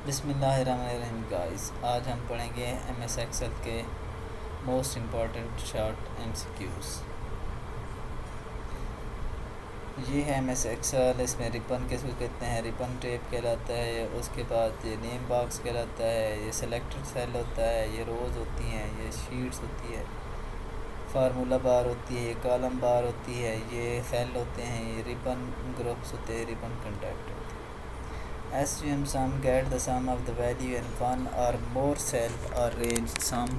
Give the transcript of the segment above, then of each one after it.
बिस्मिल्लाहिर्रहमानिर्रहीम गाइस, आज हम पढ़ेंगे एम एस एक्सेल के मोस्ट इम्पॉर्टेंट शॉर्ट MCQs। ये है एम एस एक्सेल। इसमें रिबन किसको कहते हैं? रिबन टेप कहलाता है। उसके बाद ये नेम बॉक्स कहलाता है। ये सेलेक्टेड सेल होता है। ये रोज़ होती हैं। ये शीट्स होती है। फार्मूला बार होती है। ये कॉलम बार होती है। ये सेल होते हैं। ये रिबन ग्रुप्स होते हैं। रिबन कंटेक्ट होते हैं। Assume sum, get the sum of the value in one or more cell or range, sum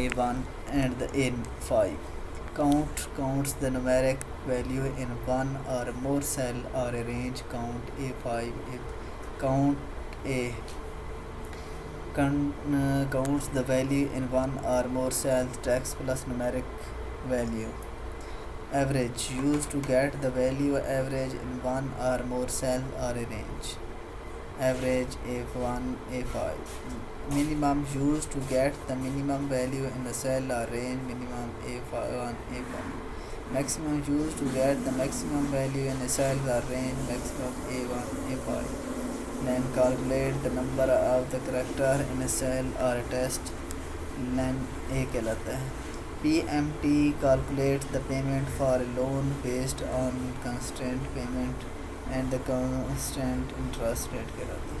A1 and the A5. Counts the numeric value in one or more cell or a range, count A5. Count A counts the value in one or more cells, text plus numeric value. Average, used to get the value average in one or more cell or a range. Average A1, A5. Minimum, used to get the minimum value in the cell or range, minimum A1, A5. Maximum, used to get the maximum value in a cell or range, maximum A1, A5. Then calculate the number of the character in a cell or a text, len A कहलाता है. PMT calculates the payment for a loan based on constant payment and the constant interest rate कहलाता है.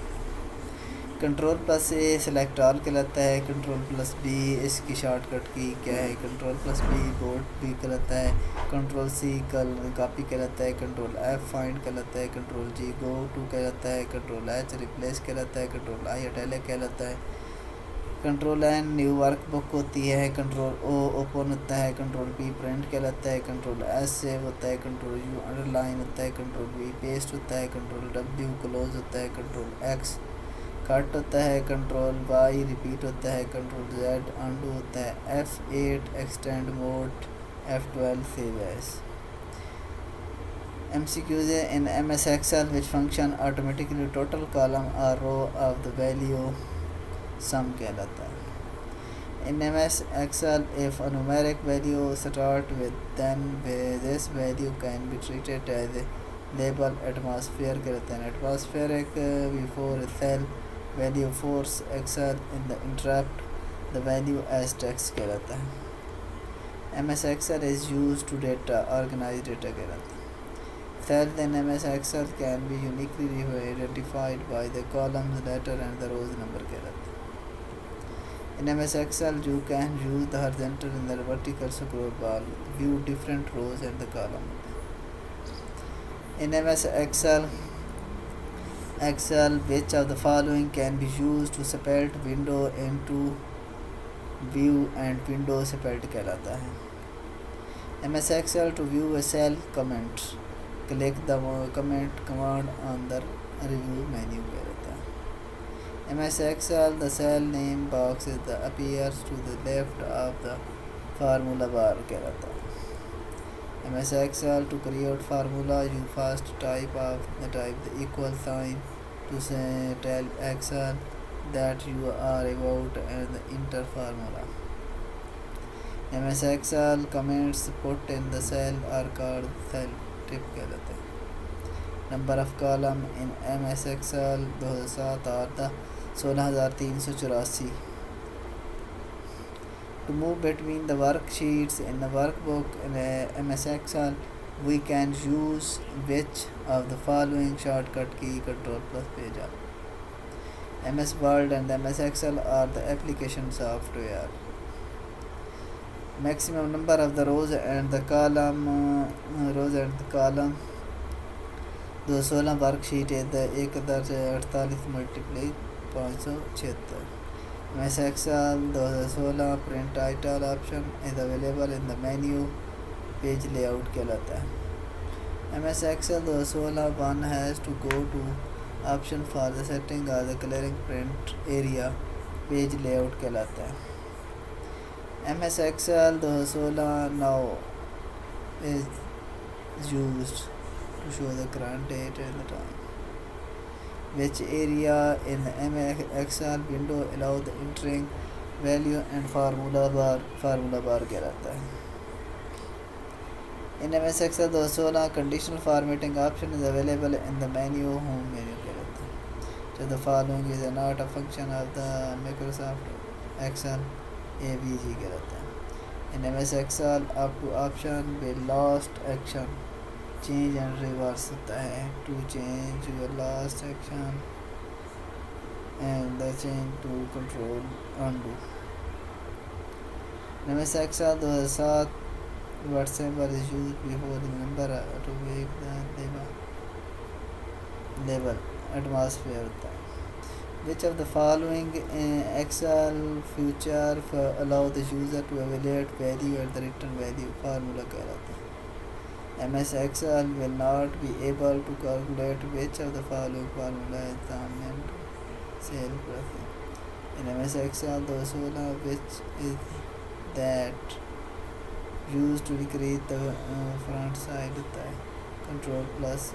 Control plus A select all कहलाता है. Control plus B इसकी shortcut key क्या है? Control plus B bold B कहलाता है. Control C copy कहलाता है. कंट्रोल एफ फाइंड कहलाता है. कंट्रोल जी गो टू कहलाता है. कंट्रोल एच रिप्लेस कहलाता है. कंट्रोल आई अटैलिक कहलाता है. कंट्रोल एन न्यू वर्कबुक होती है. कंट्रोल ओ ओपन होता है. कंट्रोल पी प्रिंट कहलाता है. कंट्रोल एस सेव होता है. कंट्रोल यू अंडरलाइन होता है. कंट्रोल वी पेस्ट होता है. कंट्रोल डब्ल्यू क्लोज होता है. कंट्रोल एक्स कट होता है. कंट्रोल वाई रिपीट होता है. कंट्रोल जेड अंडू होता है. F8 extend mode. F12 save as. MCQs in MS Excel which function automatically total column or row of the value sum कहलाता है. In MS Excel, if a numeric value start with, then this value can be treated as a label. atmosphere कहलाता है. Atmospheric before a cell value force Excel in the interrupt the value as text कहलाता है. MS Excel is used to data organize data कहलाता है. Cells in MS Excel can be uniquely identified by the columns, letter and the rows number कहलाता है. In MS Excel, you can use the horizontal and the vertical scroll bar, view different rows and the column. In MS Excel, which of the following can be used to separate window into view and window separate कहलाता है. MS Excel to view a cell comment, click the comment command on the review menu कहलाता है. MS Excel, the cell name box is the appears to the left of the formula bar कहलाता है. MS Excel to create formula, you first type the equal sign to say tell Excel that you are about and enter formula. MS Excel comments put in the cell are called cell tip कहलाते हैं. Number of column in MS Excel 2007 और the 16384. To move between the worksheets in the workbook in MS Excel, we can use which of the following shortcut key? Control plus page up. MS Word and MS Excel are the application software. Maximum number of the rows and the column 216 worksheet है. 1048 multiply 576. MS Excel 2016 print title option is available in the menu. Page layout कहलाता है. MS Excel 2016 one has to go to option for the setting of the clearing print area. Page layout कहलाता है. MS Excel 2016 now is used to show the current date and the time. Which area in the MS Excel window allow the entering value and formula bar कहलाता है. In MS Excel 2016 conditional formatting option is available in the menu home menu कहलाता है. So the following is not a function of the Microsoft Excel. AVG गलत है. In MS Excel up to option with last action change and reverse होता है. To change your last action and the change to control undo. MS Excel 2007 whatever is used before the number to make the label atmosphere होता है. Which of the following Excel feature allow the user to evaluate value at the return value formula कहलाता है. MS Excel will not be able to calculate which of the following formula is the meant sale price. In MS Excel the formula which is that used to decrease the front side होता है. Control plus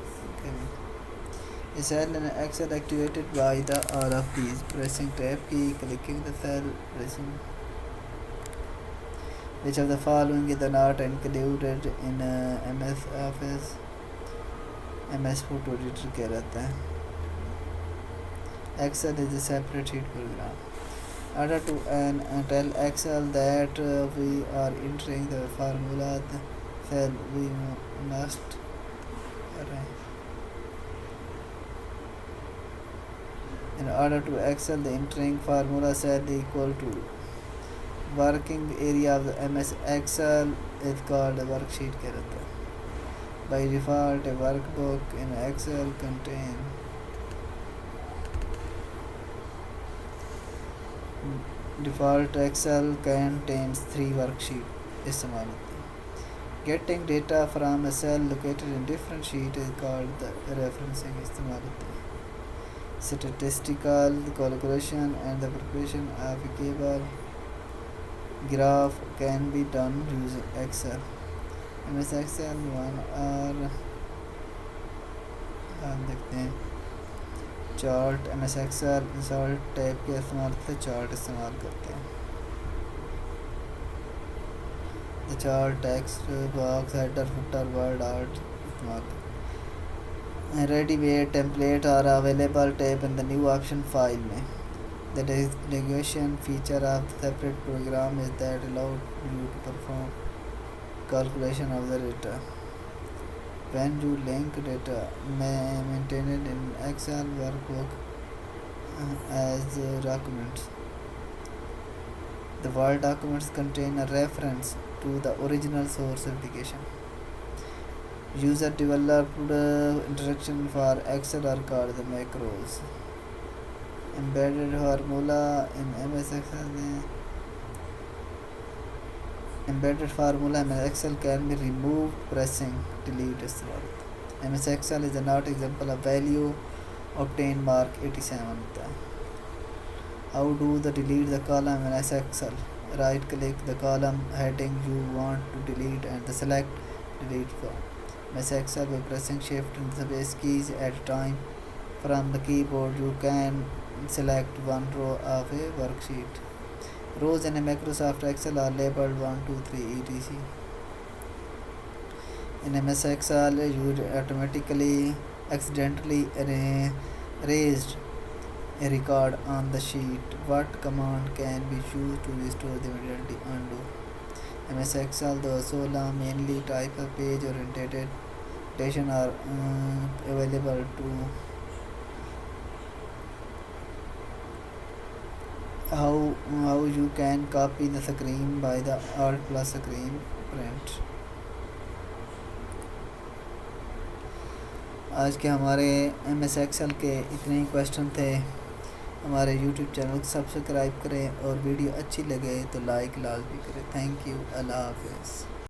is cell in Excel activated by the all of these: pressing tab key, clicking the cell, pressing. Which of the following is not included in MS Office? MS Photo Editor कहलाता है. Excel is a separate sheet program. Order to tell Excel that we are entering the formula, the cell we must arrange. In order to Excel the entering formula cell equal to working area of the MS Excel is called a worksheet कहलाता है. By default a workbook in Excel contain default Excel contains 3 worksheet इस्तेमाल होते हैं. Getting data from a cell located in different sheet is called the referencing इस्तेमाल होते हैं. Statistical calculation and the preparation of a cable graph can be done using Excel. MS Excel 1 और हम देखते हैं chart. MS Excel insert tab के इस्तेमाल से चार्ट इस्तेमाल करते हैं. The chart text box header footer word art इस्तेमाल करते हैं. Ready-made template are available tab in the new option file में. The designation feature of the separate program is that allows you to perform calculation of the data. When you link data maintained in Excel workbook as documents, the Word documents contain a reference to the original source application. User developed instruction for Excel are called the macros. Embedded formula in MS Excel. Embedded formula in Excel can be removed pressing delete. MS Excel is a not example of value obtained mark 87. How do the delete the column in Excel? Right click the column heading you want to delete and the select delete form. MS Excel by pressing shift and the space keys at a time from the keyboard you can select one row of a worksheet. Rows in a Microsoft Excel are labeled 1, 2, 3 etc. In MS Excel you automatically accidentally erased a record on the sheet. What command can be used to restore the immediately undo? MS Excel the Sola mainly type of page oriented presentation are available to how you can copy the screen by the Alt plus screen print. आज के हमारे MS Excel के इतने ही question थे. हमारे YouTube channel को subscribe करें और वीडियो अच्छी लगे तो लाइक लाजमी करें. Thank you. अल्लाह हाफ़िज़.